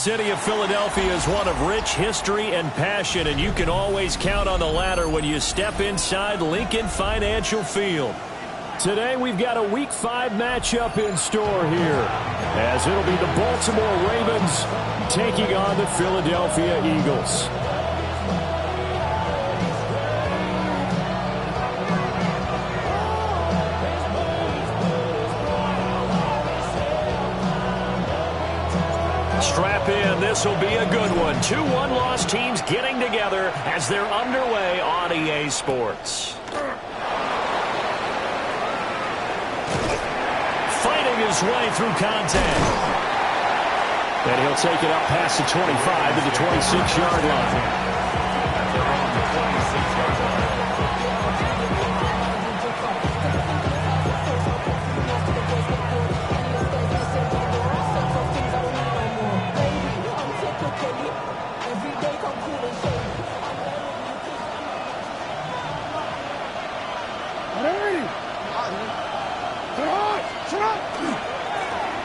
city of Philadelphia is one of rich history and passion, and you can always count on the latter when you step inside Lincoln Financial Field. Today we've got a Week 5 matchup in store here, as it'll be the Baltimore Ravens taking on the Philadelphia Eagles. Strap in, this will be a good one. Two one-loss teams getting together as they're underway on EA Sports. Fighting his way through contact. And he'll take it up past the 25 to the 26-yard line. They're on the 26-yard line.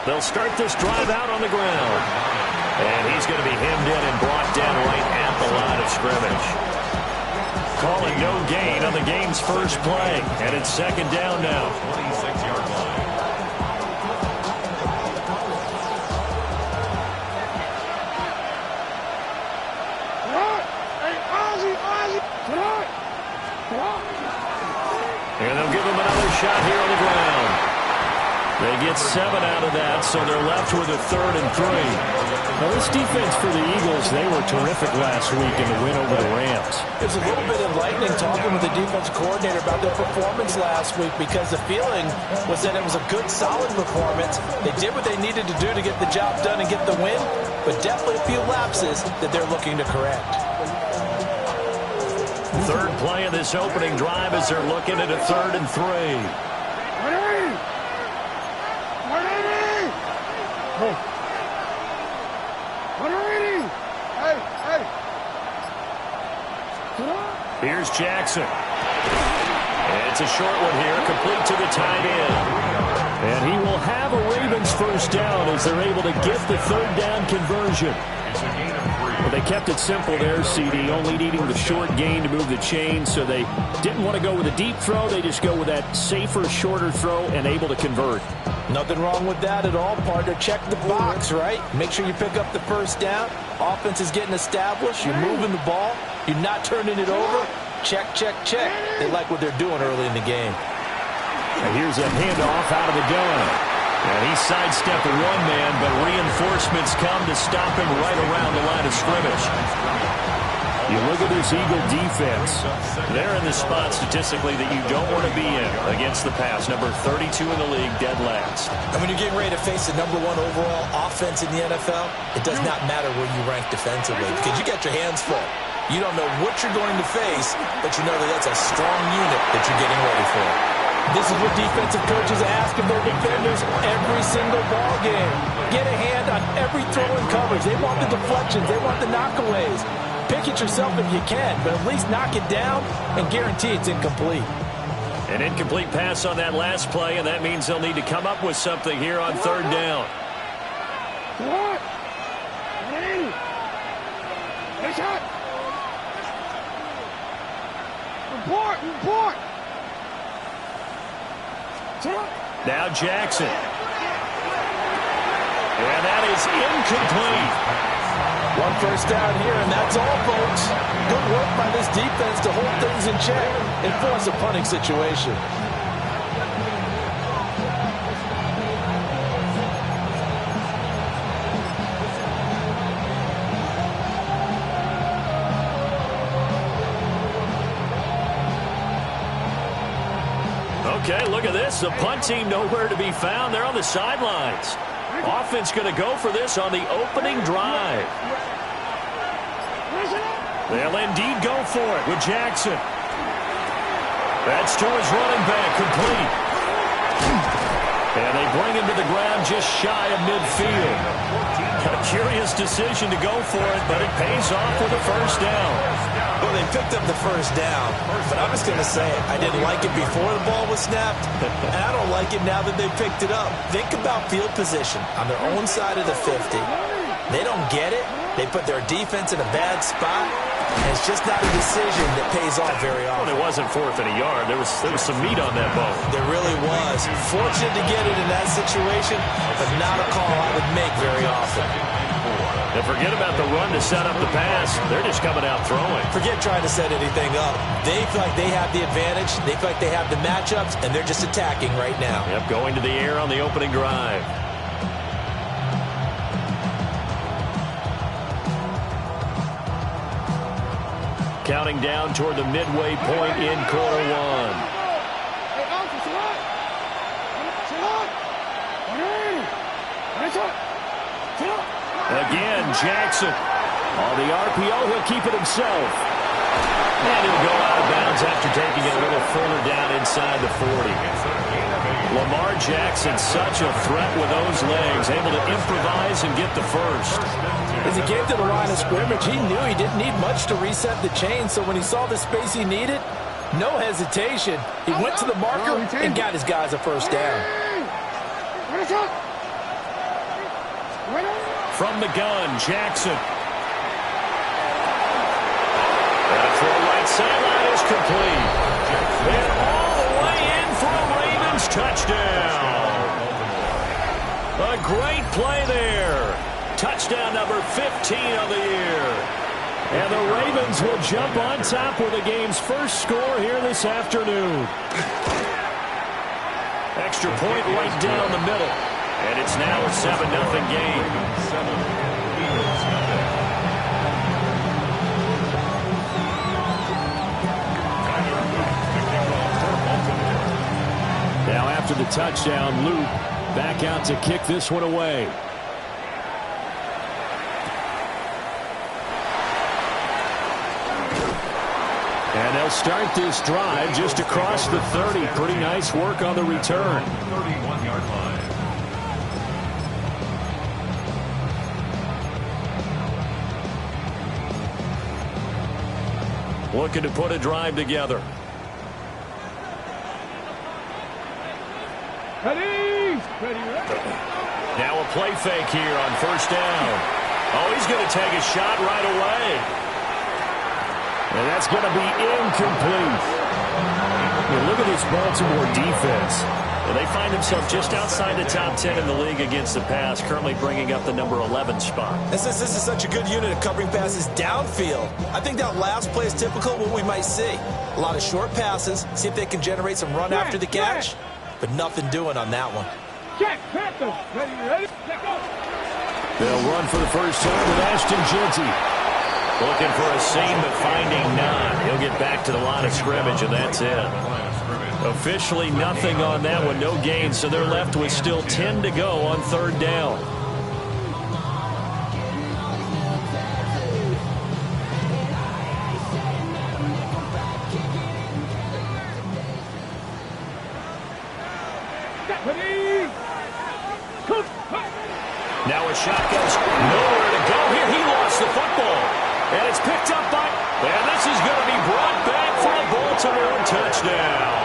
They'll start this drive out on the ground. And he's going to be hemmed in and brought down right at the line of scrimmage. Calling no gain on the game's first play. And it's second down now. 26-yard line. And they'll give him another shot here on the ground. They get 7 out of that, so they're left with a 3rd and 3. Now, this defense for the Eagles, they were terrific last week in the win over the Rams. It's a little bit enlightening talking with the defense coordinator about their performance last week, because the feeling was that it was a good, solid performance. They did what they needed to do to get the job done and get the win, but definitely a few lapses that they're looking to correct. Third play of this opening drive as they're looking at a 3rd and 3. Here's Jackson. And it's a short one here, complete to the tight end. And he will have a Ravens first down as they're able to get the 3rd down conversion. Well, they kept it simple there, CD, only needing the short gain to move the chain, so they didn't want to go with a deep throw. They just go with that safer, shorter throw and able to convert. Nothing wrong with that at all, partner. Check the box, right? Make sure you pick up the first down. Offense is getting established. You're moving the ball. You're not turning it over. Check, check, check. They like what they're doing early in the game. And here's a handoff out of the gun. And he sidestepped one man, but reinforcements come to stop him right around the line of scrimmage. You look at this Eagle defense. They're in the spot statistically that you don't want to be in against the pass. Number 32 in the league, dead last. And when you're getting ready to face the #1 overall offense in the NFL, it does not matter where you rank defensively, because you got your hands full. You don't know what you're going to face, but you know that that's a strong unit that you're getting ready for. This is what defensive coaches ask of their defenders every single ball game. Get a hand on every throw and coverage. They want the deflections. They want the knockaways. Pick it yourself if you can, but at least knock it down and guarantee it's incomplete. An incomplete pass on that last play, and that means they'll need to come up with something here on 3rd down. Report! Now Jackson. And that is incomplete. One first down here, and that's all, folks. Good work by this defense to hold things in check and force a punting situation. Okay, look at this. The punt team nowhere to be found. They're on the sidelines. Offense going to go for this on the opening drive. They'll indeed go for it with Jackson. That's to his running back, complete. And they bring him to the ground just shy of midfield. A curious decision to go for it, but it pays off with a first down. Well, they picked up the first down, but I'm just going to say it. I didn't like it before the ball was snapped, and I don't like it now that they picked it up. Think about field position on their own side of the 50. They don't get it. They put their defense in a bad spot. And it's just not a decision that pays off very often. Well, it wasn't 4th and a yard. There was some meat on that bone. There really was. Fortunate to get it in that situation, but not a call I would make very often. And forget about the run to set up the pass. They're just coming out throwing. Forget trying to set anything up. They feel like they have the advantage. They feel like they have the matchups, and they're just attacking right now. Yep, going to the air on the opening drive. Counting down toward the midway point in quarter one. Again, Jackson. On the RPO, he'll keep it himself. And he'll go out of bounds after taking it a little further down inside the 40. Lamar Jackson, such a threat with those legs, able to improvise and get the first. As he came to the line of scrimmage, he knew he didn't need much to reset the chain, so when he saw the space he needed, no hesitation. He went to the marker and got his guys a first down. From the gun, Jackson. And a throw right sideline is complete. And all the way in for a Ravens touchdown. A great play there. Touchdown number 15 of the year. And the Ravens will jump on top with the game's first score here this afternoon. Extra point right down the middle. And it's now a 7-0 game. Now after the touchdown, Luke back out to kick this one away. And they'll start this drive just across the 30. Pretty nice work on the return. 31-yard line. Looking to put a drive together. Now a play fake here on first down. Oh, he's going to take a shot right away. And that's going to be incomplete. Look at this Baltimore defense. They find themselves just outside the top 10 in the league against the pass, currently bringing up the number 11 spot. And since this is such a good unit of covering passes downfield, I think that last play is typical of what we might see. A lot of short passes, see if they can generate some run after the catch, but nothing doing on that one. They'll run for the first time with Ashton Jeanty. Looking for a seam, but finding none. He'll get back to the line of scrimmage, and that's it. Officially nothing on that one, no gain, so they're left with still 10 to go on third down. Now a shotgun's nowhere to go here. He lost the football. And it's picked up by, and this is going to be brought back for a Baltimore touchdown.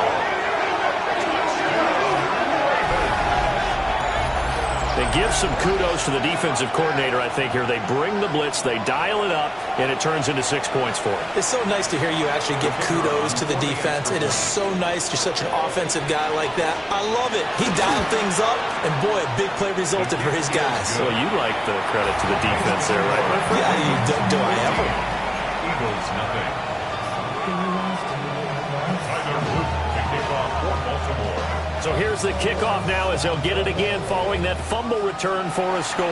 They give some kudos to the defensive coordinator, I think, here. They bring the blitz, they dial it up, and it turns into 6 points for them. It's so nice to hear you actually give kudos to the defense. It is so nice you're such an offensive guy like that. I love it. He dialed things up, and boy, a big play resulted for his guys. Well, you like the credit to the defense there, right, my friend? Yeah, do I ever? Eagles, nothing. Tyler Luke to kick off for Baltimore. So here's the kickoff now as they'll get it again following that fumble return for a score.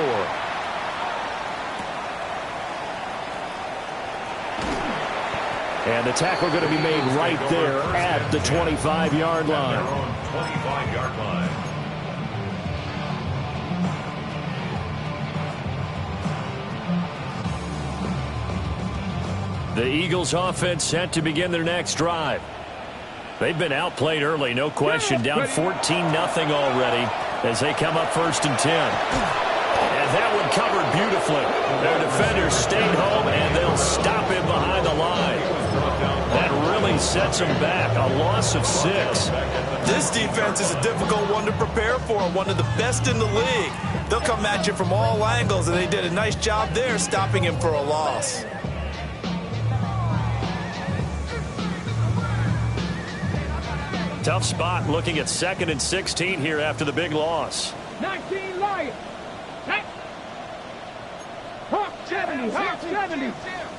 And the tackle going to be made right there at the 25-yard line. 25-yard line. The Eagles offense set to begin their next drive. They've been outplayed early, no question. Down 14-0 already as they come up 1st and 10. And that one covered beautifully. Their defenders stayed home, and they'll stop him behind the line. That really he sets him back. A loss of 6. This defense is a difficult one to prepare for, one of the best in the league. They'll come at you from all angles, and they did a nice job there stopping him for a loss. Tough spot looking at 2nd and 16 here after the big loss. 19 Lions. Hawk 70. Hawk 70.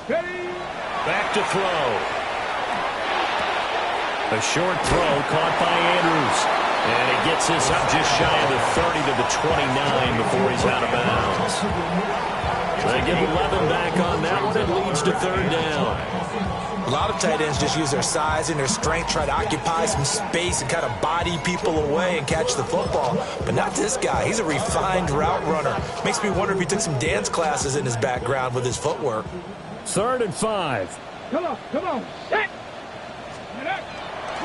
Back to throw. A short throw caught by Andrews. And he gets this up just shy of the 30 to the 29 before he's out of bounds. They get 11 back on that one. It leads to 3rd down. A lot of tight ends just use their size and their strength, try to occupy some space and kind of body people away and catch the football. But not this guy. He's a refined route runner. Makes me wonder if he took some dance classes in his background with his footwork. 3rd and 5. Come on. Set.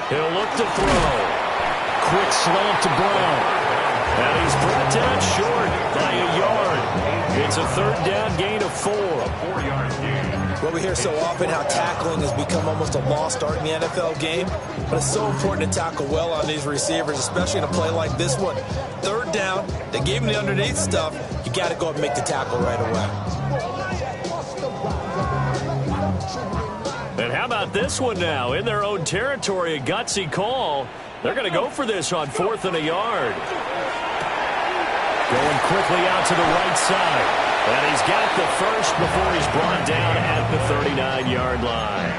He'll look to throw. Quick slant to Brown. And he's brought down short by a yard. It's a 3rd down gain of 4. A 4-yard gain. Well, we hear so often how tackling has become almost a lost art in the NFL game, but it's so important to tackle well on these receivers, especially in a play like this one. 3rd down, they gave him the underneath stuff. You got to go up and make the tackle right away. And how about this one now? In their own territory, a gutsy call. They're going to go for this on 4th and a yard. Going quickly out to the right side. And he's got the first before he's brought down at the 39-yard line.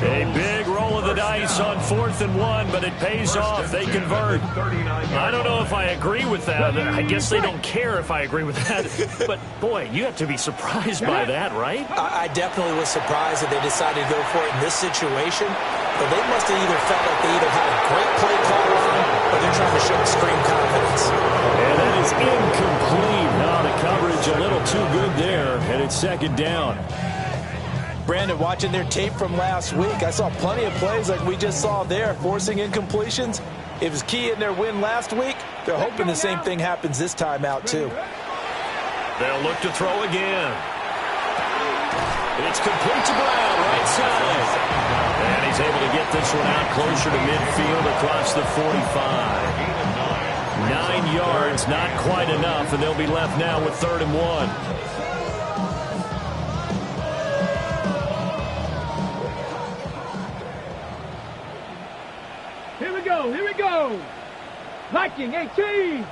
A big roll of the dice on 4th and 1, but it pays off. They convert. I don't know if I agree with that. I guess they don't care if I agree with that. But, boy, you have to be surprised by that, right? I definitely was surprised that they decided to go for it in this situation. But they must have either felt like they either had a great play call line or they're trying to show extreme confidence. And that is incomplete. Now the coverage a little too good there, and it's 2nd down. Brandon, watching their tape from last week, I saw plenty of plays like we just saw there, forcing incompletions. It was key in their win last week. They're hoping the same thing happens this time out, too. They'll look to throw again. It's complete to Brown, right side. And he's able to get this one out closer to midfield across the 45. 9 yards, not quite enough, and they'll be left now with 3rd and 1. Here we go. Viking 18.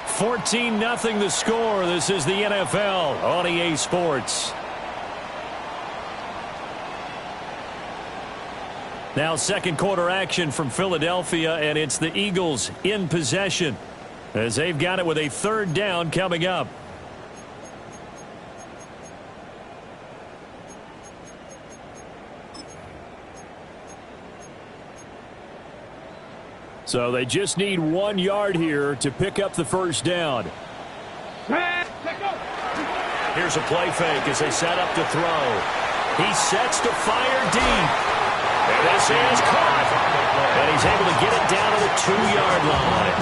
14-0 the score. This is the NFL on EA Sports. Now 2nd quarter action from Philadelphia, and it's the Eagles in possession as they've got it with a 3rd down coming up. So they just need 1 yard here to pick up the 1st down. Here's a play fake as they set up to throw. He sets to fire deep. And this is caught. And he's able to get it down to the 2-yard line.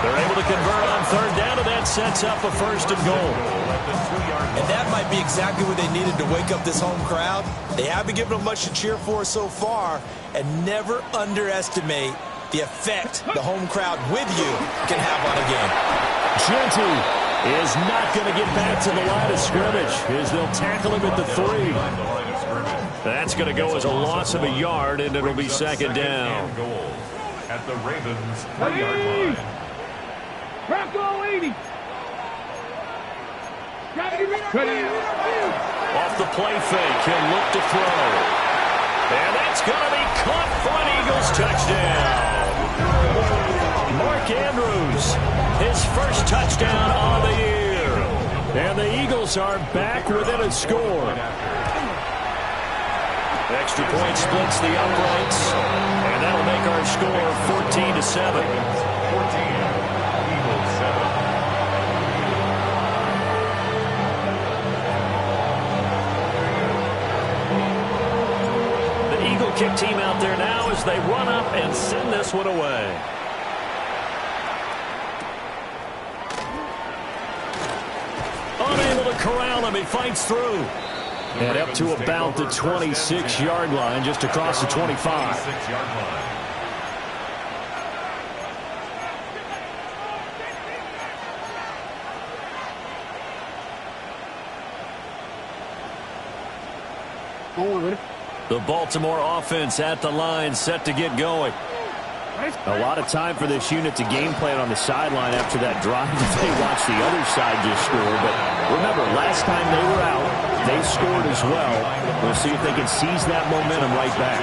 They're able to convert on 3rd down, and that sets up a 1st and goal. And that might be exactly what they needed to wake up this home crowd. They haven't given them much to cheer for so far, and never underestimate the effect the home crowd with you can have on a game. Genty is not going to get back to the line of scrimmage as they'll tackle him at the 3. That's going to go as a loss of a yard, and it'll be 2nd down. At the Ravens 3-yard line. Bronco 80. Off the play fake, he'll look to throw. And that's going to be caught for an Eagles touchdown. Mark Andrews, his first touchdown on the year. And the Eagles are back within a score. Extra point splits the uprights. And that'll make our score 14-7. 14, Eagles 7. The Eagle kick team out there now as they run up and send this one away. Unable to corral him. He fights through. And up to about the 26-yard line, just across the 25. 26-yard line. The Baltimore offense at the line, set to get going. A lot of time for this unit to game plan on the sideline after that drive that they watched the other side just score. But remember, last time they were out, they scored as well. We'll see if they can seize that momentum right back.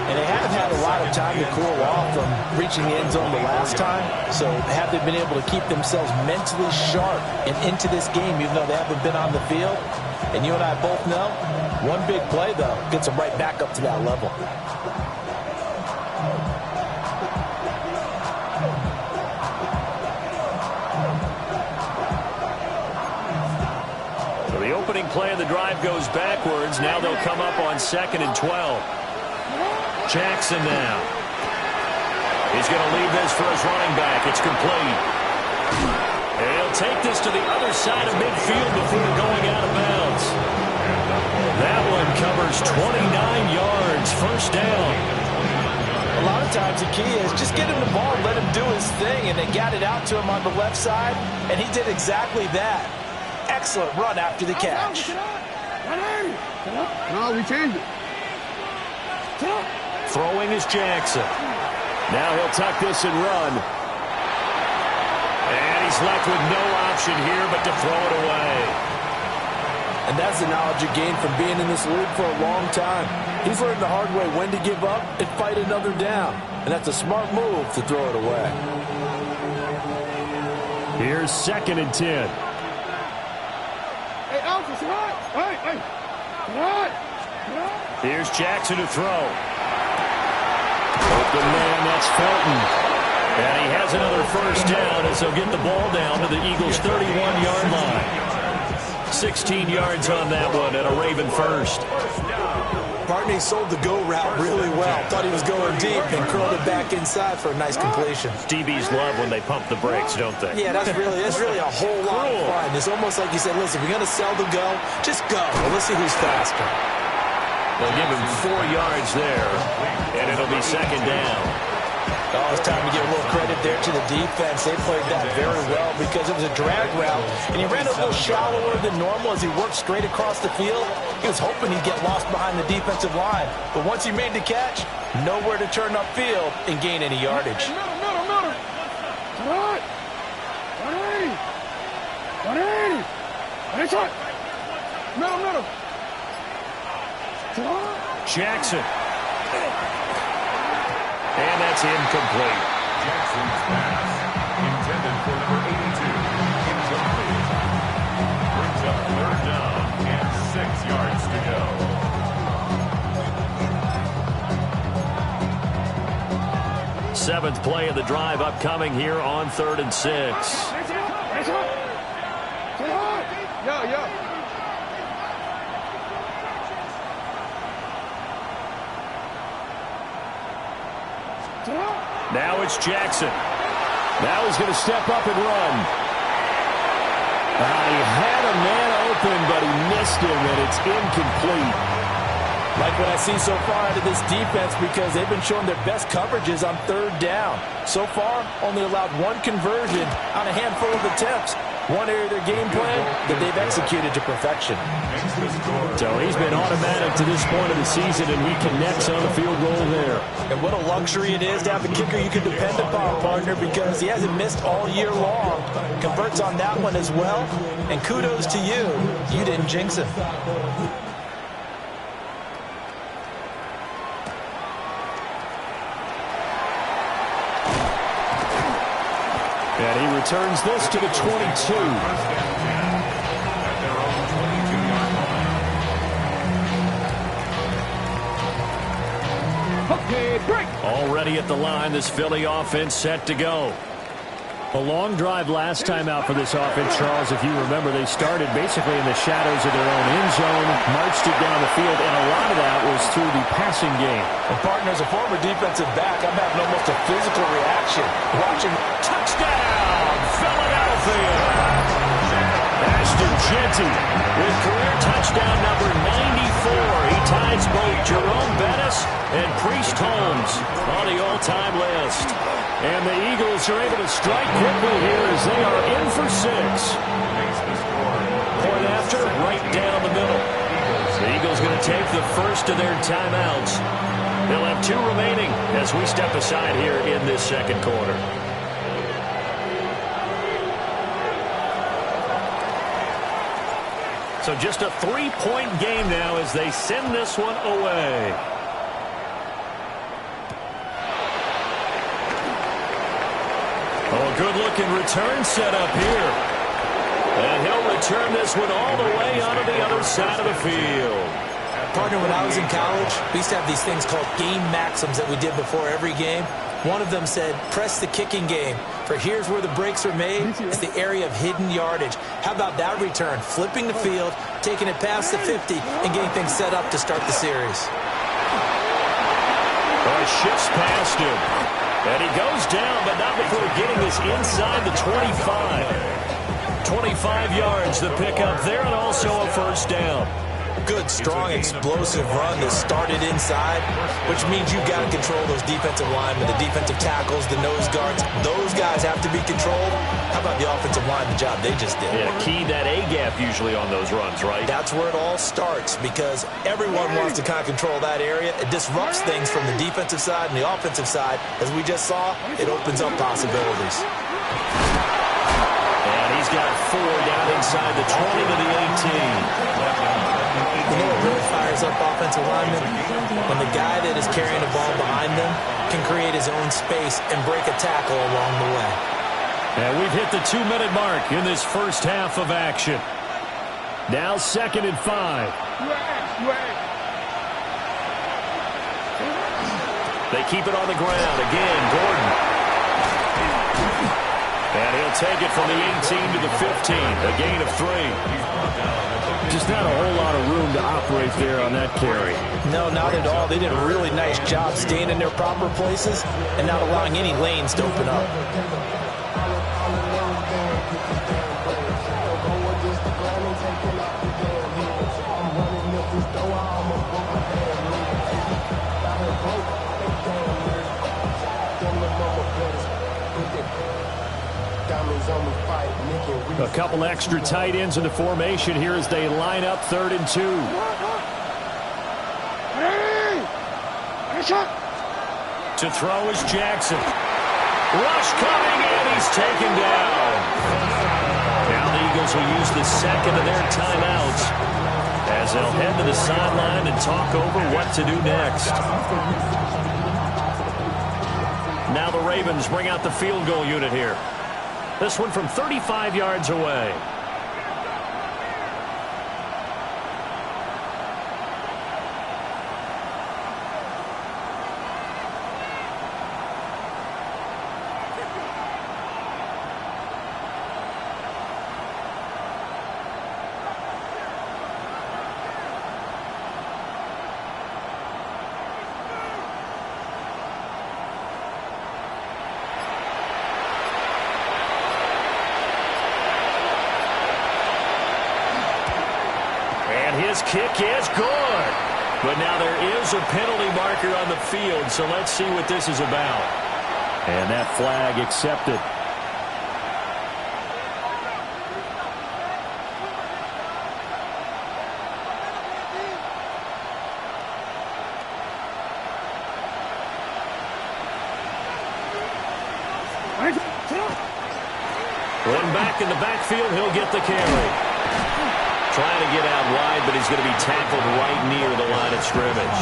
And they have had a lot of time to cool off from reaching the end zone the last time. So have they been able to keep themselves mentally sharp and into this game, even though they haven't been on the field? And you and I both know, one big play, though, gets them right back up to that level. The opening play of the drive goes backwards. Now they'll come up on 2nd and 12. Jackson now. He's going to leave this for his running back. It's complete. And he'll take this to the other side of midfield before going out of bounds. That one covers 29 yards. First down. A lot of times the key is just get him the ball and let him do his thing. And they got it out to him on the left side, and he did exactly that. Excellent run after the catch. No, we changed it. Throwing is Jackson. Now he'll tuck this and run. And he's left with no option here but to throw it away. And that's the knowledge you gain from being in this league for a long time. He's learned the hard way when to give up and fight another down. And that's a smart move to throw it away. Here's 2nd and 10. Hey, Alpha, come on. Hey, come on. Here's Jackson to throw. Open man, that's Felton. And he has another first down as they'll get the ball down to the Eagles' 31-yard line. 16 yards on that one and a Raven first. Barney sold the go route really well. Thought he was going deep and curled it back inside for a nice completion. DBs love when they pump the brakes, don't they? Yeah, that's really a whole lot of fun. It's almost like you said, listen, we're going to sell the go. Just go. Well, let's see who's faster. They'll give him 4 yards there, and it'll be 2nd down. Oh, it's time to give a little credit there to the defense. They played that very well because it was a drag route, and he ran a little shallower than normal as he worked straight across the field. He was hoping he'd get lost behind the defensive line, but once he made the catch, nowhere to turn upfield and gain any yardage. Middle. Come on. 180. Middle. Come on. Jackson. And that's incomplete. Jackson's pass, intended for number 82, incomplete. Brings up 3rd down and 6 yards to go. Seventh play of the drive upcoming here on 3rd and 6. Yeah. Now it's Jackson. Now he's going to step up and run. He had a man open, but he missed him, and it's incomplete. Like what I see so far out of this defense because they've been showing their best coverages on 3rd down. So far, only allowed one conversion on a handful of attempts. One area of their game plan that they've executed to perfection. So he's been automatic to this point of the season, and he connects on a field goal there. And what a luxury it is to have a kicker you can depend upon, partner, because he hasn't missed all year long. Converts on that one as well. And kudos to you. You didn't jinx him. And he returns this to the 22. Okay, break. Already at the line, this Philly offense set to go. A long drive last time out for this offense, Charles. If you remember, they started basically in the shadows of their own end zone, marched it down the field, and a lot of that was through the passing game. And partner, as a former defensive back, I'm having almost a physical reaction watching. Touchdown, Philadelphia! Ashton Jeanty with career touchdown number 94. He ties both Jerome Bettis and Priest Holmes on the all-time list. And the Eagles are able to strike quickly here as they are in for 6. Point after, right down the middle. The Eagles going to take the first of their timeouts. They'll have 2 remaining as we step aside here in this second quarter. So just a 3-point game now as they send this one away. Oh, good-looking return set up here. And he'll return this one all the way onto the other side of the field. Partner, when I was in college, we used to have these things called game maxims that we did before every game. One of them said, press the kicking game, for here's where the breaks are made. It's the area of hidden yardage. How about that return? Flipping the field, taking it past the 50, and getting things set up to start the series. Well, shifts past him. And he goes down, but not before getting this inside the 25. 25 yards the pickup there, and also a first down. Good, strong, explosive run that started inside, which means you've got to control those defensive linemen, the defensive tackles, the nose guards. Those guys have to be controlled. How about the offensive line, the job they just did? Yeah, key that A-gap usually on those runs, right? That's where it all starts, because everyone wants to kind of control that area. It disrupts things from the defensive side and the offensive side. As we just saw, it opens up possibilities. And he's got 4 down inside the 20 to the 18. You know what really fires up offensive linemen? When the guy that is carrying the ball behind them can create his own space and break a tackle along the way. And we've hit the 2-minute mark in this first half of action. Now 2nd and 5. They keep it on the ground. Again, Gordon. And he'll take it from the 18 to the 15. A gain of 3. Just not a whole lot of room to operate there on that carry. No, not at all. They did a really nice job staying in their proper places and not allowing any lanes to open up. A couple extra tight ends in the formation here as they line up 3rd and 2. To throw is Jackson. Rush coming, and he's taken down. Now the Eagles will use the second of their timeouts as they'll head to the sideline and talk over what to do next. Now the Ravens bring out the field goal unit here. This one from 35 yards away. His kick is good. But now there is a penalty marker on the field, so let's see what this is about. And that flag accepted. When back in the backfield, he'll get the carry. Trying to get out wide, but he's going to be tackled right near the line of scrimmage.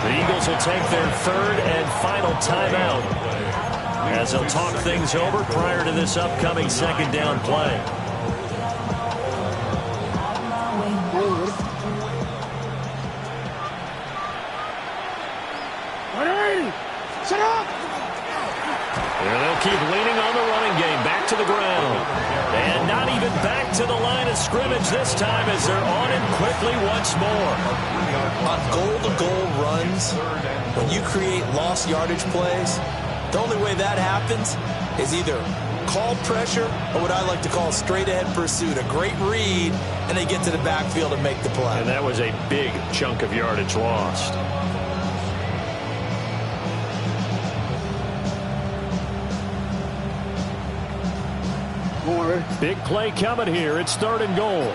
The Eagles will take their 3rd and final timeout as they'll talk things over prior to this upcoming 2nd down play. Set up! Here they'll keep leaning on the running game. Back to the ground. And not even back to the line of scrimmage this time as they're on him quickly once more. On goal-to-goal runs, when you create lost yardage plays, the only way that happens is either called pressure or what I like to call straight-ahead pursuit. A great read, and they get to the backfield and make the play. And that was a big chunk of yardage lost. Big play coming here. It's 3rd and goal.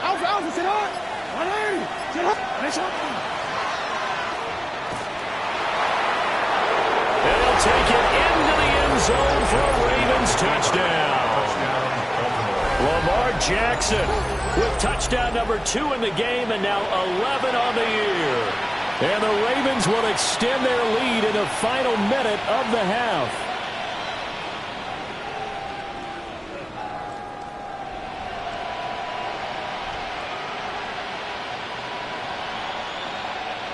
Alpha, sit on. They'll take it into the end zone for a Ravens touchdown. Lamar Jackson with touchdown number 2 in the game and now 11 on the year. And the Ravens will extend their lead in the final minute of the half.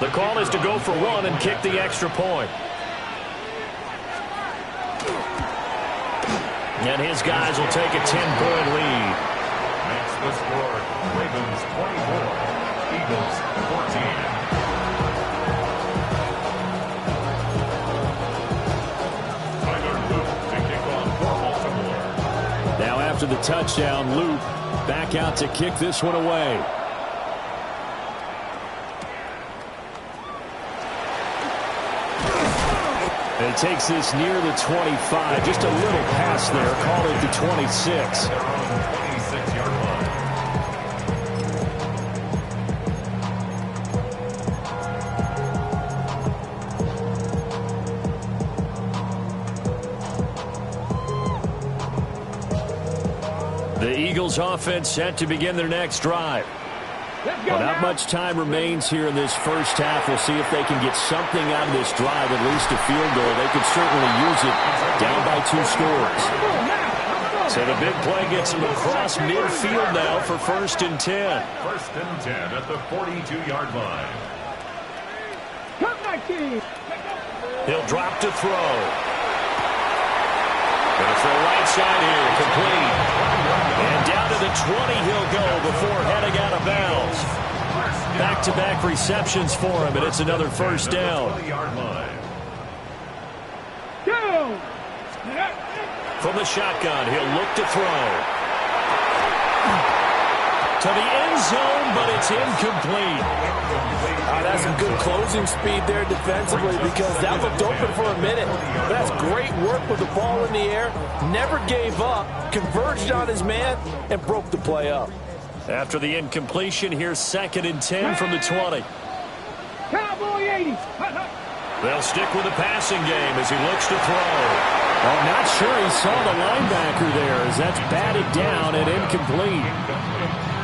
The call is to go for 1 and kick the extra point. And his guys will take a 10-point lead. Makes the score Ravens 24, Eagles 14. Tyler Luke to kick off for Baltimore. Now after the touchdown, Luke back out to kick this one away. And he takes this near the 25. Just a little pass there. Call it the 26. Their own 26-yard line. The Eagles offense set to begin their next drive. Well, not much time remains here in this first half. We'll see if they can get something out of this drive, at least a field goal. They could certainly use it down by 2 scores. So the big play gets them across midfield now for 1st and 10. 1st and 10 at the 42-yard line. He'll drop to throw. Going to throw right side here, complete. And down to the 20 he'll go before heading out of bounds. Back-to-back receptions for him, and it's another 1st down. From the shotgun, he'll look to throw. To the end zone, but it's incomplete. That's some good closing speed there defensively because that looked open for a minute. That's great work with the ball in the air. Never gave up, converged on his man, and broke the play up. After the incompletion, here's 2nd and 10 from the 20. Cowboy 80. They'll stick with the passing game as he looks to throw. I'm not sure he saw the linebacker there as that's batted down and incomplete.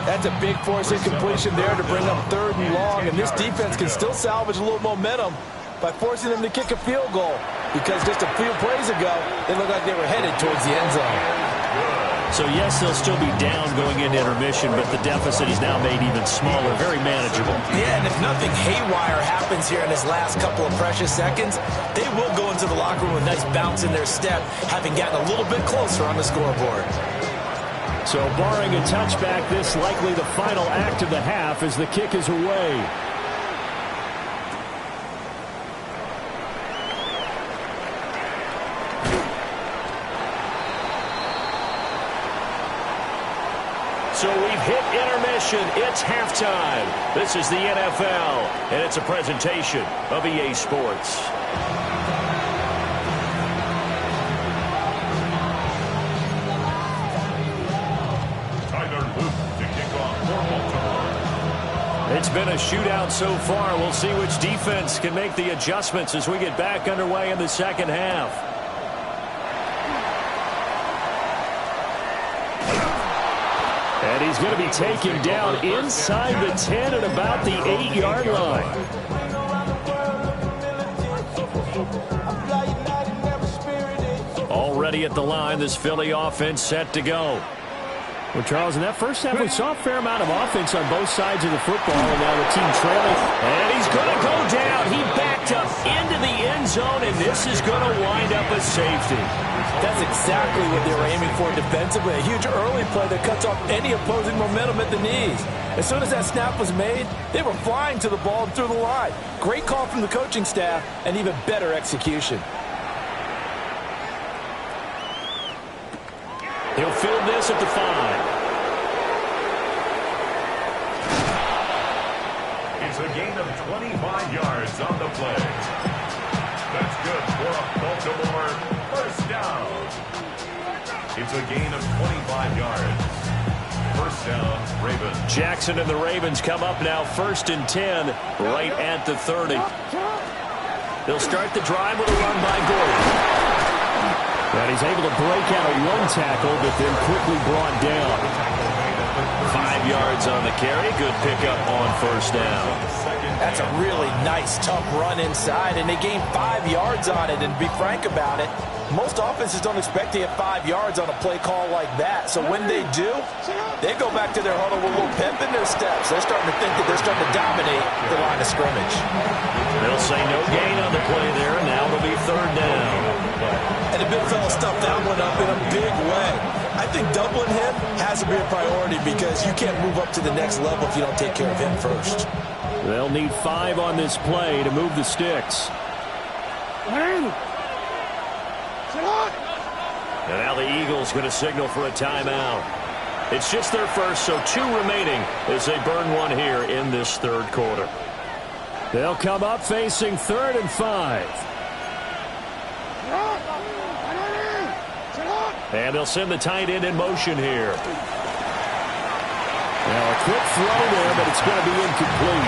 That's a big force incompletion there to bring up 3rd and long, and this defense can still salvage a little momentum by forcing them to kick a field goal because just a few plays ago, they looked like they were headed towards the end zone. So, yes, they'll still be down going into intermission, but the deficit is now made even smaller, very manageable. Yeah, and if nothing haywire happens here in his last couple of precious seconds, they will go into the locker room with a nice bounce in their step, having gotten a little bit closer on the scoreboard. So, barring a touchback, this likely the final act of the half as the kick is away. So we've hit intermission. It's halftime. This is the NFL, and it's a presentation of EA Sports. It's been a shootout so far. We'll see which defense can make the adjustments as we get back underway in the second half. And he's going to be taken down inside the 10 at about the 8-yard line. Already at the line, this Philly offense set to go. Well, Charles, in that first half, we saw a fair amount of offense on both sides of the football, and now the team trailing. And he's going to go down. He backed up into the end zone, and this is going to wind up a safety. That's exactly what they were aiming for defensively. A huge early play that cuts off any opposing momentum at the knees. As soon as that snap was made, they were flying to the ball and through the line. Great call from the coaching staff, and even better execution. field this at the 5. It's a gain of 25 yards on the play. That's good for a Baltimore first down. It's a gain of 25 yards. First down, Ravens. Jackson and the Ravens come up now 1st and 10 right at the 30. They'll start the drive with a run by Gordon. And he's able to break out a 1 tackle, but then quickly brought down. 5 yards on the carry. Good pickup on first down. That's a really nice, tough run inside, and they gained 5 yards on it. And to be frank about it, most offenses don't expect to get 5 yards on a play call like that. So when they do, they go back to their huddle with a little pep in their steps. They're starting to think that they're starting to dominate the line of scrimmage. They'll say no gain on the play there. Now it'll be 3rd down. And the big fella stuffed that one up in a big way. I think doubling him has to be a priority because you can't move up to the next level if you don't take care of him first. They'll need 5 on this play to move the sticks. Sit on. And now the Eagles going to signal for a timeout. It's just their first, so 2 remaining as they burn 1 here in this 3rd quarter. They'll come up facing 3rd and 5. And they'll send the tight end in motion here. Now a quick throw there, but it's going to be incomplete.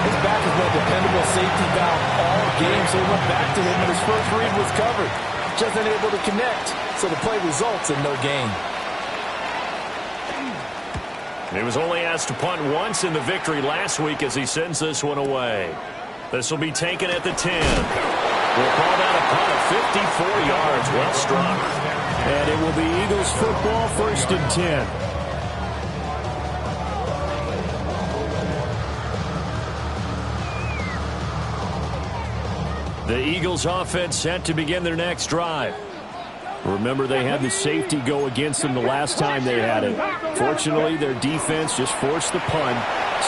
His back has been a dependable safety valve all game, so he went back to him, and his first read was covered. Just unable to connect, so the play results in no gain. He was only asked to punt once in the victory last week as he sends this one away. This will be taken at the 10. We'll call that a punt of 54 yards. Well struck. And it will be Eagles football 1st and 10. The Eagles offense set to begin their next drive. Remember, they had the safety go against them the last time they had it. Fortunately, their defense just forced the punt,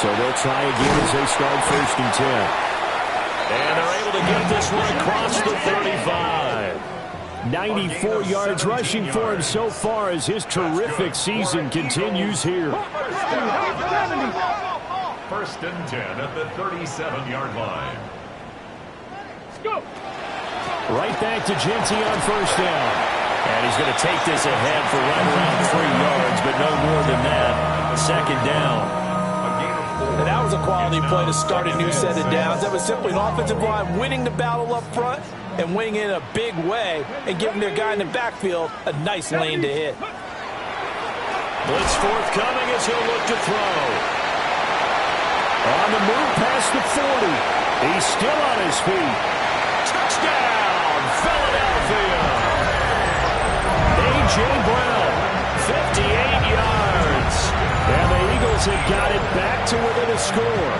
so they'll try again as they start 1st and 10. And they're able to get this one across the 35. 94 yards rushing for him so far as his terrific season continues here. 1st and 10 at the 37-yard line. Let's go. Right back to Genty on 1st down. And he's going to take this ahead for right around 3 yards, but no more than that. 2nd down. And that was a quality play to start a new set of downs. That was simply an offensive line winning the battle up front and winning in a big way and giving their guy in the backfield a nice lane to hit. Blitz forthcoming as he'll look to throw. On the move past the 40. He's still on his feet. Touchdown, Philadelphia. A.J. Brown, 58 yards. And the Eagles have got it back to within a score.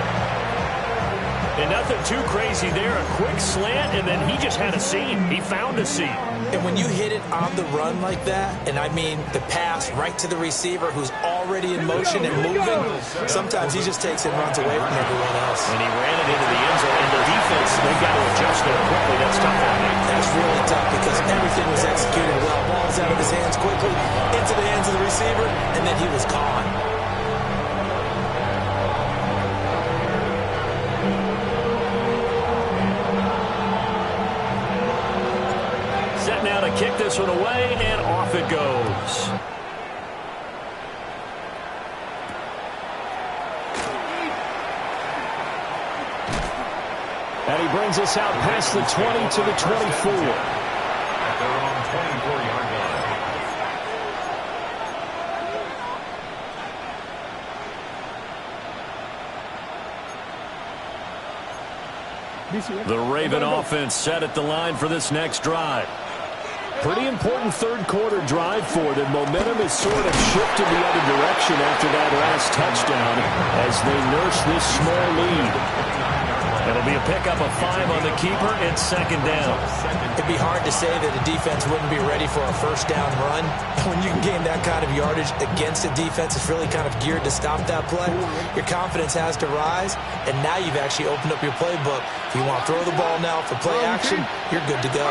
And nothing too crazy there. A quick slant, and then he just had a seam. He found a seam. And when you hit it on the run like that, and I mean the pass right to the receiver who's already in motion and moving, sometimes he just takes and runs away from everyone else. And he ran it into the end zone. And the defense, they've got to adjust there quickly. That's tough on him. That's really tough because everything was executed well. Ball's out of his hands quickly, into the hands of the receiver, and then he was gone. Now to kick this one away, and off it goes. And he brings us out past the 20 to the 24. At their own 24-yard line. The Raven offense set at the line for this next drive. Pretty important 3rd quarter drive for them. Momentum has sort of shifted the other direction after that last touchdown as they nurse this small lead. It'll be a pickup of 5 on the keeper. It's 2nd down. It'd be hard to say that a defense wouldn't be ready for a 1st down run. When you can gain that kind of yardage against a defense, it's really kind of geared to stop that play. Your confidence has to rise, and now you've actually opened up your playbook. If you want to throw the ball now for play action, you're good to go.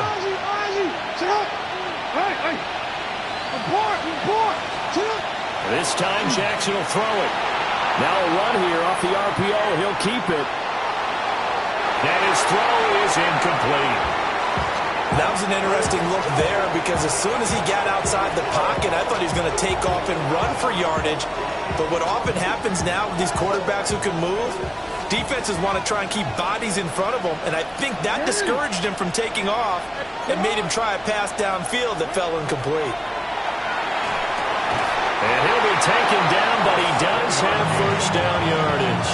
This time Jackson will throw it. Now a run here off the RPO. He'll keep it. And his throw is incomplete. That was an interesting look there because as soon as he got outside the pocket, I thought he was going to take off and run for yardage. But what often happens now with these quarterbacks who can move, defenses want to try and keep bodies in front of them, and I think that discouraged him from taking off and made him try a pass downfield that fell incomplete. And he'll be taken down, but he does have first down yardage.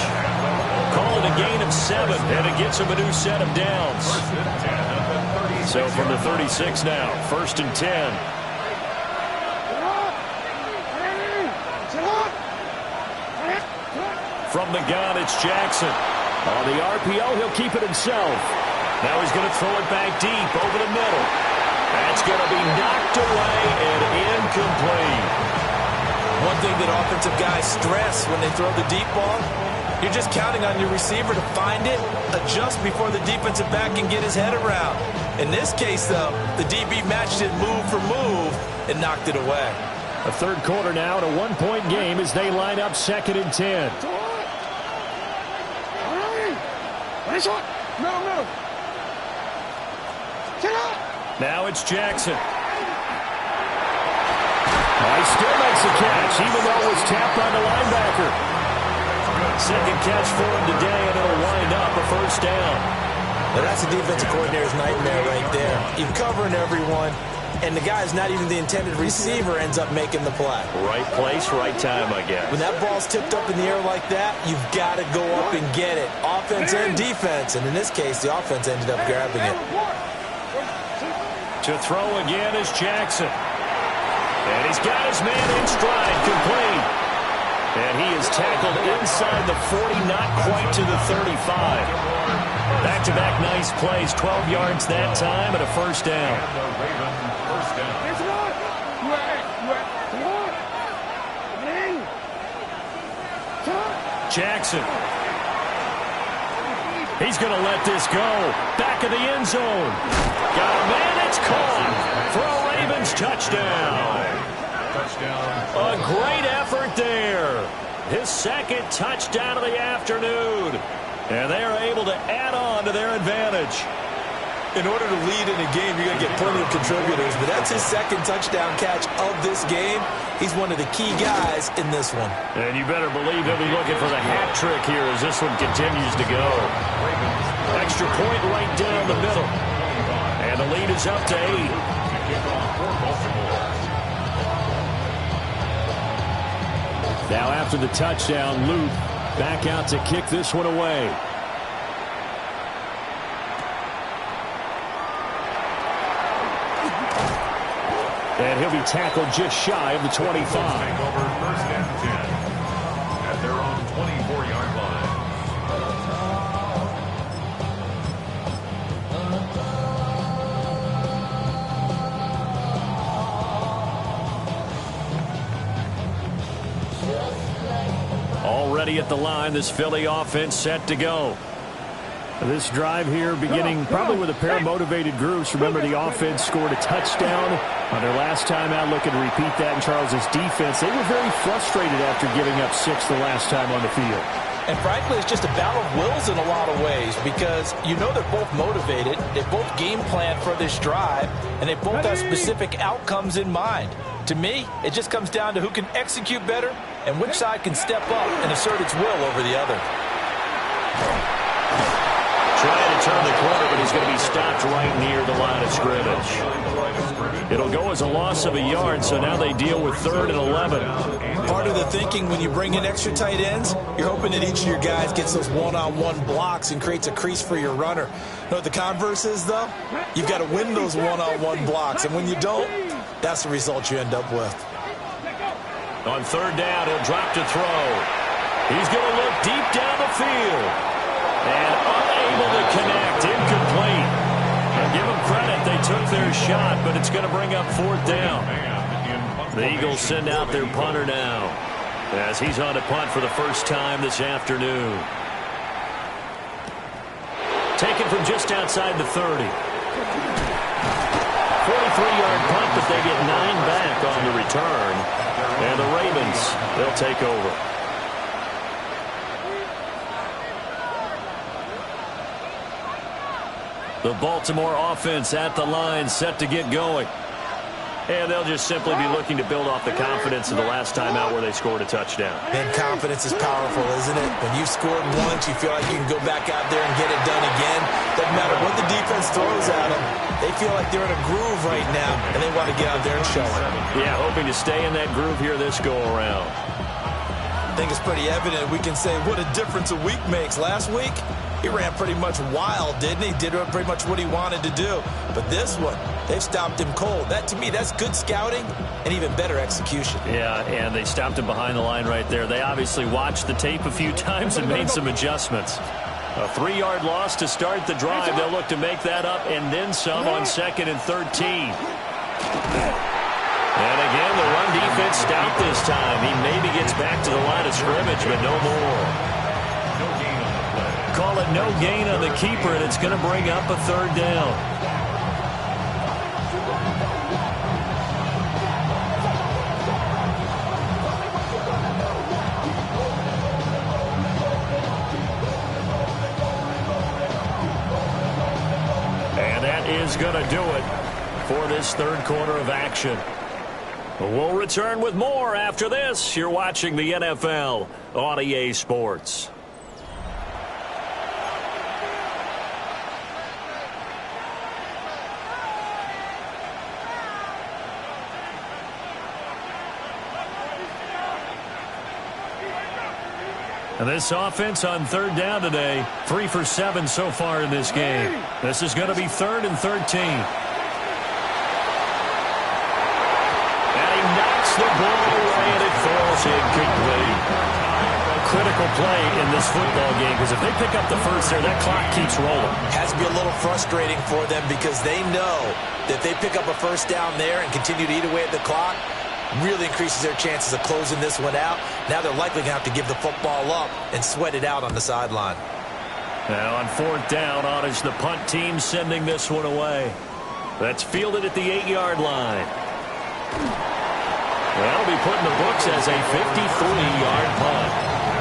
Call it a gain of 7, and it gets him a new set of downs. So from the 36 now, 1st and 10. From the gun, it's Jackson. On the RPO, he'll keep it himself. Now he's going to throw it back deep over the middle. That's going to be knocked away and incomplete. One thing that offensive guys stress when they throw the deep ball, you're just counting on your receiver to find it, adjust before the defensive back can get his head around. In this case, though, the DB matched it move for move and knocked it away. A third quarter now and a one-point game as they line up 2nd and 10. Now it's Jackson. He still makes the catch, even though it was tapped by the linebacker. Second catch for him today, and it'll wind up a first down. Now that's a defensive coordinator's nightmare right there. You're covering everyone, and the guy's not even the intended receiver ends up making the play. Right place, right time, I guess. When that ball's tipped up in the air like that, you've got to go up and get it. Offense and defense, and in this case, the offense ended up grabbing it. To throw again is Jackson. And he's got his man in stride, complete. And he is tackled inside the 40, not quite to the 35. Back-to-back nice plays, 12 yards that time, and a first down. Jackson. He's going to let this go. Back of the end zone. Got a man, it's caught for a Ravens touchdown. A great effort there. His second touchdown of the afternoon. And they're able to add on to their advantage. In order to lead in a game, you're going to get plenty of contributors, but that's his second touchdown catch of this game. He's one of the key guys in this one. And you better believe he'll be looking for the hat trick here as this one continues to go. Extra point right down the middle. And the lead is up to 8. Now after the touchdown, Luke back out to kick this one away. And he'll be tackled just shy of the 25. Over 1st and 10 at their own 24-yard line. Already at the line, this Philly offense set to go. This drive here beginning probably with a pair of motivated groups. Remember, the offense scored a touchdown on their last time out. Looking to repeat that in Charles's defense. They were very frustrated after giving up 6 the last time on the field. And frankly, it's just a battle of wills in a lot of ways because you know they're both motivated. They both game plan for this drive, and they both have specific outcomes in mind. To me, it just comes down to who can execute better and which side can step up and assert its will over the other. Trying to turn the corner, but he's going to be stopped right near the line of scrimmage. It'll go as a loss of a yard, so now they deal with 3rd and 11. Part of the thinking when you bring in extra tight ends, you're hoping that each of your guys gets those one-on-one blocks and creates a crease for your runner. You know what the converse is, though? You've got to win those one-on-one blocks, and when you don't, that's the result you end up with. On 3rd down, he'll drop to throw. He's going to look deep down the field. And unable to connect, incomplete. And give them credit, they took their shot, but it's going to bring up 4th down. The Eagles send out their punter now as he's on to punt for the first time this afternoon. Taken from just outside the 30. 43-yard punt, but they get 9 back on the return. And the Ravens, they'll take over. The Baltimore offense at the line, set to get going. And they'll just simply be looking to build off the confidence of the last time out where they scored a touchdown. And confidence is powerful, isn't it? When you've scored once, you feel like you can go back out there and get it done again. Doesn't matter what the defense throws at them. They feel like they're in a groove right now, and they want to get out there and show it. Yeah, hoping to stay in that groove here this go-around. I think it's pretty evident we can say what a difference a week makes. Last week, he ran pretty much wild, didn't he? Did pretty much what he wanted to do. But this one, they've stopped him cold. That, to me, that's good scouting and even better execution. Yeah, and they stopped him behind the line right there. They obviously watched the tape a few times and made some adjustments. A 3-yard loss to start the drive. They'll look to make that up and then some on 2nd and 13. And again, the run defense stout this time. He maybe gets back to the line of scrimmage, but no more. Call it no gain on the keeper, and it's going to bring up a 3rd down. And that is going to do it for this 3rd quarter of action. We'll return with more after this. You're watching the NFL on EA Sports. And this offense on 3rd down today, 3 for 7 so far in this game. This is going to be 3rd and 13. And he knocks the ball away, and it falls incomplete. Critical play in this football game, because if they pick up the first there, that clock keeps rolling. Has to be a little frustrating for them because they know that they pick up a first down there and continue to eat away at the clock, really increases their chances of closing this one out. Now they're likely going to have to give the football up and sweat it out on the sideline. Now on 4th down, honors the punt team sending this one away. That's fielded at the 8-yard line. That'll be put in the books as a 53-yard punt.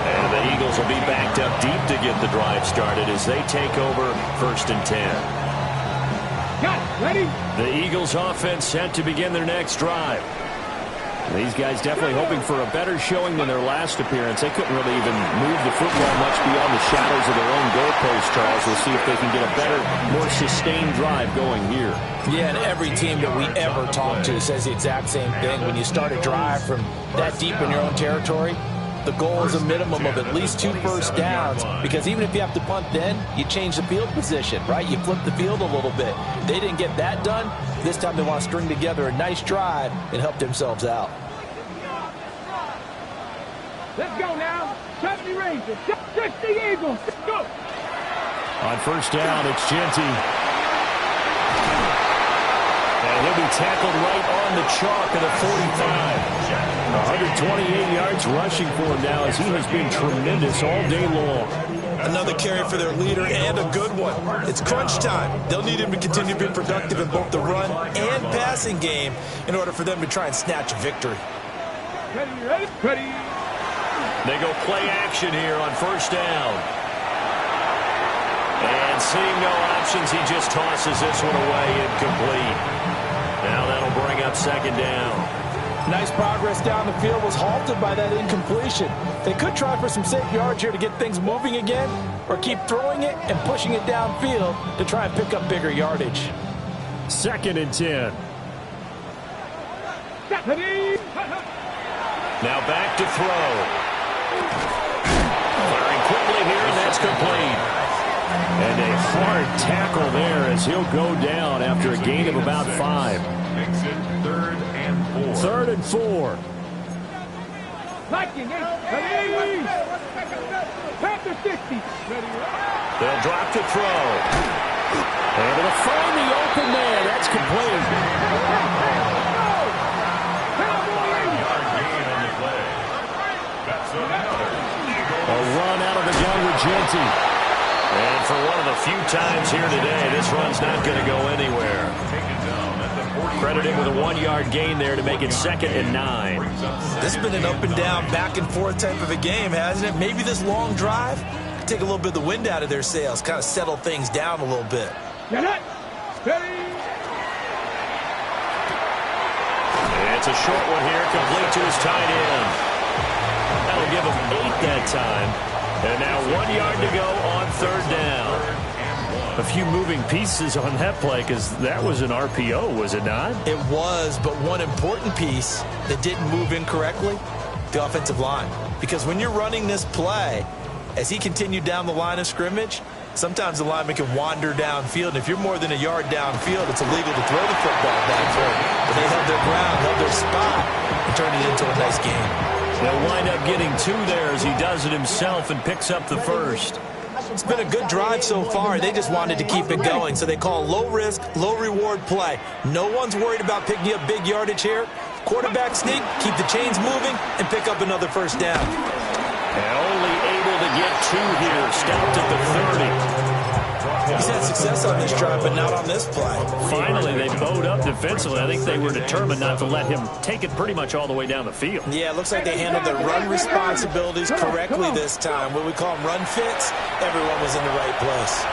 And the Eagles will be backed up deep to get the drive started as they take over 1st and 10. Got it. Ready? The Eagles offense set to begin their next drive. These guys definitely hoping for a better showing than their last appearance. They couldn't really even move the football much beyond the shadows of their own goalpost, Charles. We'll see if they can get a better, more sustained drive going here. Yeah, and every team that we ever talk to says the exact same thing. When you start a drive from that deep in your own territory, the goal is a minimum of at least 2 first downs, because even if you have to punt then, you change the field position, right? You flip the field a little bit. They didn't get that done. This time they want to string together a nice drive and help themselves out. Let's go now. Touch the Rangers. Touch the Eagles. Let's go. On 1st down, it's Genty. And he'll be tackled right on the chalk at a 45. 128 yards rushing for him now, as he has been tremendous all day long. Another carry for their leader, and a good one. It's crunch time. They'll need him to continue being productive in both the run and passing game in order for them to try and snatch a victory. Ready, ready, ready. They go play action here on 1st down. And seeing no options, he just tosses this one away incomplete. Now that'll bring up 2nd down. Nice progress down the field was halted by that incompletion. They could try for some safe yards here to get things moving again, or keep throwing it and pushing it downfield to try and pick up bigger yardage. 2nd and 10. Now back to throw. Firing quickly here, and that's complete. And a hard tackle there as he'll go down after a gain of about 5. Makes it 3rd and 4. 3rd and 4. Liking it. Ready. Panther 60. Ready. They'll drop to throw. Able to find the open man. That's complete. Yard gain on the play. That's another Eagle. A run out of the gun with Genty. And for one of the few times here today, this run's not going to go anywhere. Credit him with a 1-yard gain there to make it 2nd and 9. This has been an up and down, back and forth type of a game, hasn't it? Maybe this long drive could take a little bit of the wind out of their sails, kind of settle things down a little bit. It's a short one here, complete to his tight end. That'll give him 8 that time. And now 1 yard to go on 3rd down. A few moving pieces on that play because that was an RPO, was it not? It was, but one important piece that didn't move incorrectly, the offensive line. Because when you're running this play, as he continued down the line of scrimmage, sometimes the lineman can wander downfield. And if you're more than a yard downfield, it's illegal to throw the football backfield. But they held their ground, held their spot, and turned it into a nice game. They'll wind up getting 2 there as he does it himself and picks up the 1st. It's been a good drive so far. They just wanted to keep it going. So they call low-risk, low-reward play. No one's worried about picking up big yardage here. Quarterback sneak, keep the chains moving, and pick up another 1st down. And only able to get 2 here. Stopped at the 30. He's had success on this drive, but not on this play. Finally, they bowed up defensively. I think they were determined not to let him take it pretty much all the way down the field. Yeah, it looks like they handled their run responsibilities correctly this time. What we call them run fits, everyone was in the right place.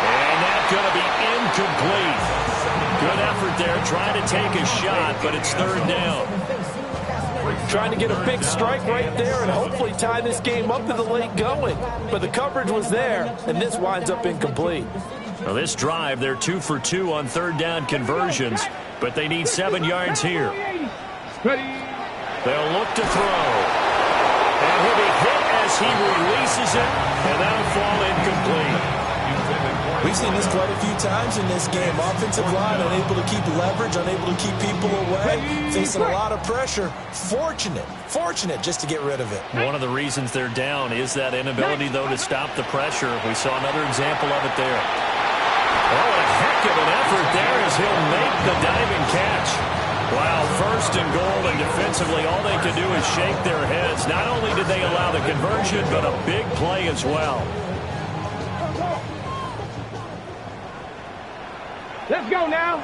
And that's going to be incomplete. Good effort there, trying to take a shot, but it's 3rd down. Trying to get a big strike right there and hopefully tie this game up in the late going. But the coverage was there, and this winds up incomplete. Well, this drive, they're 2 for 2 on 3rd down conversions, but they need 7 yards here. They'll look to throw. And he'll be hit as he releases it, and that'll fall incomplete. We've seen this quite a few times in this game. Offensive line unable to keep leverage, unable to keep people away, facing a lot of pressure. Fortunate just to get rid of it. One of the reasons they're down is that inability, though, to stop the pressure. We saw another example of it there. Oh, a heck of an effort there as he'll make the diving catch. Wow, 1st and goal, and defensively all they could do is shake their heads. Not only did they allow the conversion, but a big play as well. Let's go now.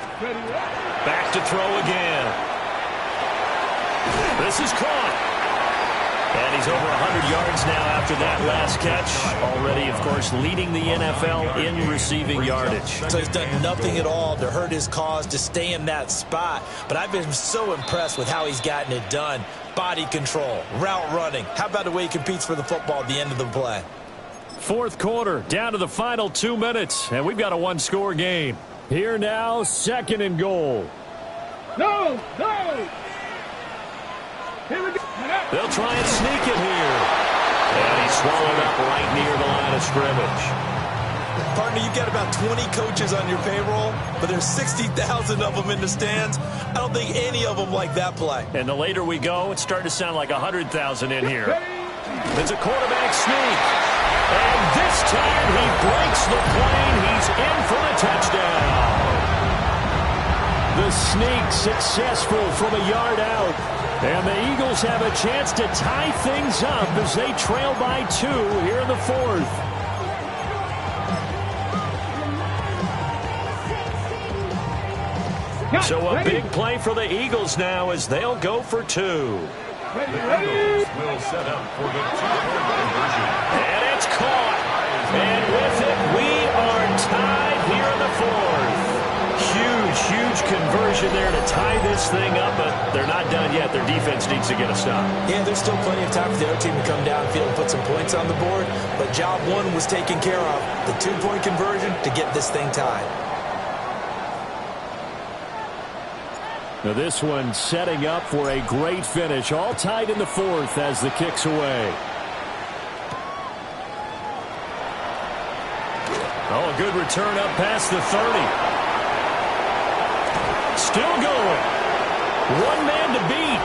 Back to throw again. This is caught. And he's over 100 yards now after that last catch. Already, of course, leading the NFL in receiving yardage. So he's done nothing at all to hurt his cause, to stay in that spot. But I've been so impressed with how he's gotten it done. Body control, route running. How about the way he competes for the football at the end of the play? 4th quarter, down to the final 2 minutes, and we've got a 1-score game. Here now, 2nd and goal. No. Here we go. They'll try and sneak it here. And he's swallowed up right near the line of scrimmage. Partner, you've got about 20 coaches on your payroll, but there's 60,000 of them in the stands. I don't think any of them like that play. And the later we go, it's starting to sound like 100,000 in here. It's a quarterback sneak. And this time he breaks the plane. He's in for the touchdown. The sneak successful from a yard out. And the Eagles have a chance to tie things up as they trail by 2 here in the 4th. So a big play for the Eagles now as they'll go for 2. The Eagles will set up for the 2-point conversion. And it's caught. And with it, we are tied here in the 4th. Huge conversion there to tie this thing up, but they're not done yet. Their defense needs to get a stop. Yeah, there's still plenty of time for the other team to come downfield and put some points on the board, but job 1 was taken care of. The 2-point conversion to get this thing tied. Now this one setting up for a great finish. All tied in the 4th as the kick's away. Oh, a good return up past the 30. Still going. 1 man to beat.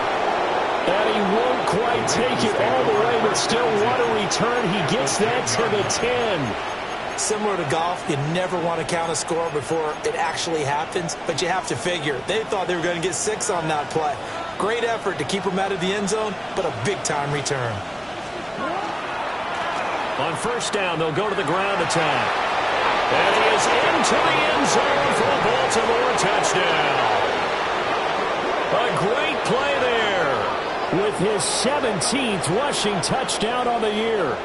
And he won't quite take it all the way, but still what a return. He gets that to the 10. Similar to golf, you never want to count a score before it actually happens, but you have to figure. They thought they were going to get 6 on that play. Great effort to keep them out of the end zone, but a big-time return. On first down, they'll go to the ground attack. And he is into the end zone for a Baltimore touchdown. A great play there. With his 17th rushing touchdown on the year.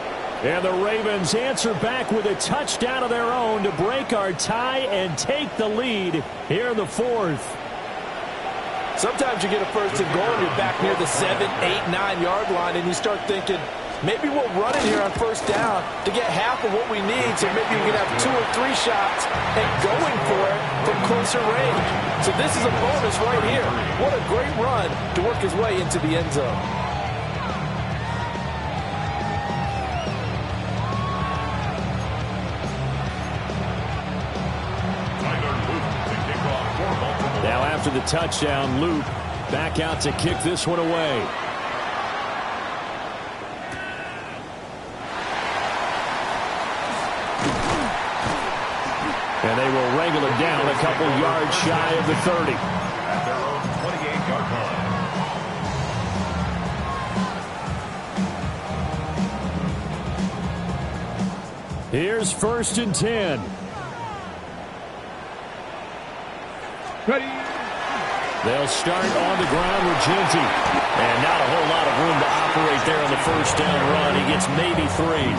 And the Ravens answer back with a touchdown of their own to break our tie and take the lead here in the fourth. Sometimes you get a first and goal and you're back near the 7, 8, 9 yard line and you start thinking, maybe we'll run it here on first down to get half of what we need so maybe we can have 2 or 3 shots and going for it from closer range. So this is a bonus right here. What a great run to work his way into the end zone. Now after the touchdown, Luke back out to kick this one away. And they will wrangle it down a couple yards shy of the 30. At their own 28-yard line. Here's first and 10. Ready. They'll start on the ground with Genty. And not a whole lot of room to operate there on the first down run. He gets maybe 3.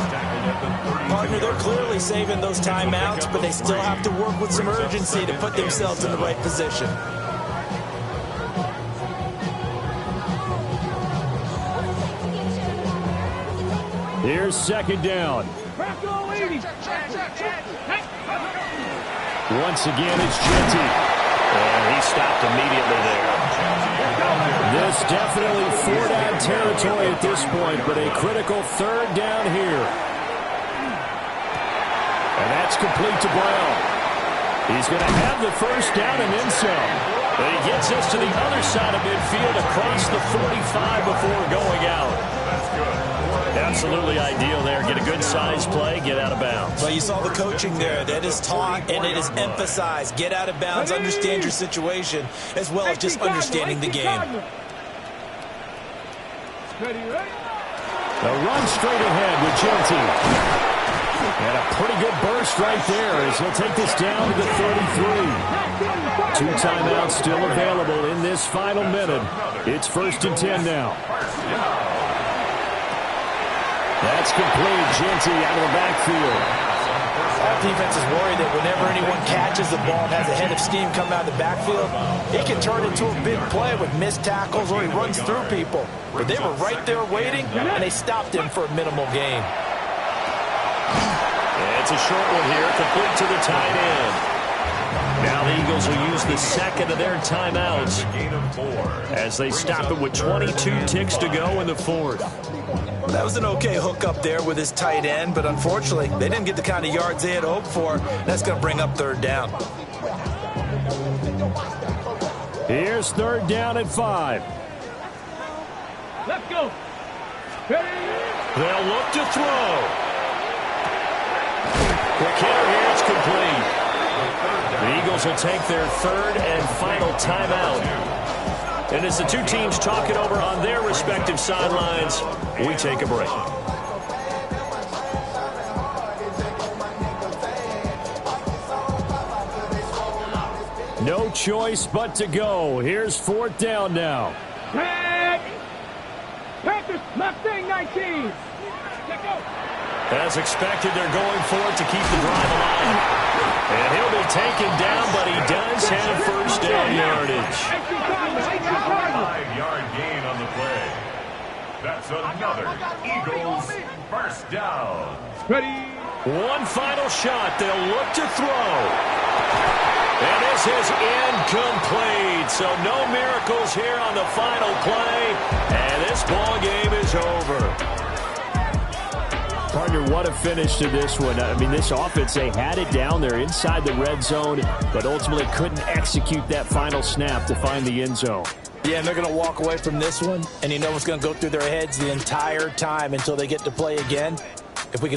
Partner, they're clearly saving those timeouts, but they still have to work with some urgency to put themselves in the right position. Here's second down. Once again, it's Genty. And he stopped immediately there. This definitely four-down territory at this point, but a critical third down here. And that's complete to Brown. He's going to have the first down and then some. But he gets us to the other side of midfield across the 45 before going out. That's good. Absolutely ideal there. Get a good size play, get out of bounds. Well, you saw the coaching there. That is taught and it is emphasized. Get out of bounds, understand your situation, as well as just understanding the game. A run straight ahead with Genty. And a pretty good burst right there as he'll take this down to the 33. 2 timeouts still available in this final minute. It's first and 10 now. That's complete. Genty out of the backfield. Our defense is worried that whenever anyone catches the ball and has a head of steam coming out of the backfield, it can turn into a big play with missed tackles or he runs through people. But they were right there waiting, and they stopped him for a minimal gain. It's a short one here, complete to the tight end. Now the Eagles will use the second of their timeouts as they stop it with 22 ticks to go in the fourth. That was an okay hookup there with his tight end, but unfortunately, they didn't get the kind of yards they had hoped for. That's going to bring up third down. Here's third down at 5. Let's go. They'll look to throw. Quick hitter here, it's complete. The Eagles will take their third and final timeout. And as the two teams talk it over on their respective sidelines, we take a break. No choice but to go. Here's fourth down now. Panthers, Mustang 19. Let's go. As expected, they're going for it to keep the drive alive. And he'll be taken down, but he does have first down yardage. 5-yard gain on the play. That's another Eagles first down. Ready. One final shot. They'll look to throw. And this is incomplete. So no miracles here on the final play. And this ball game is over. Partner, what a finish to this one. I mean, this offense, they had it down there inside the red zone, but ultimately couldn't execute that final snap to find the end zone. Yeah, and they're going to walk away from this one, and you know what's going to go through their heads the entire time until they get to play again. If we can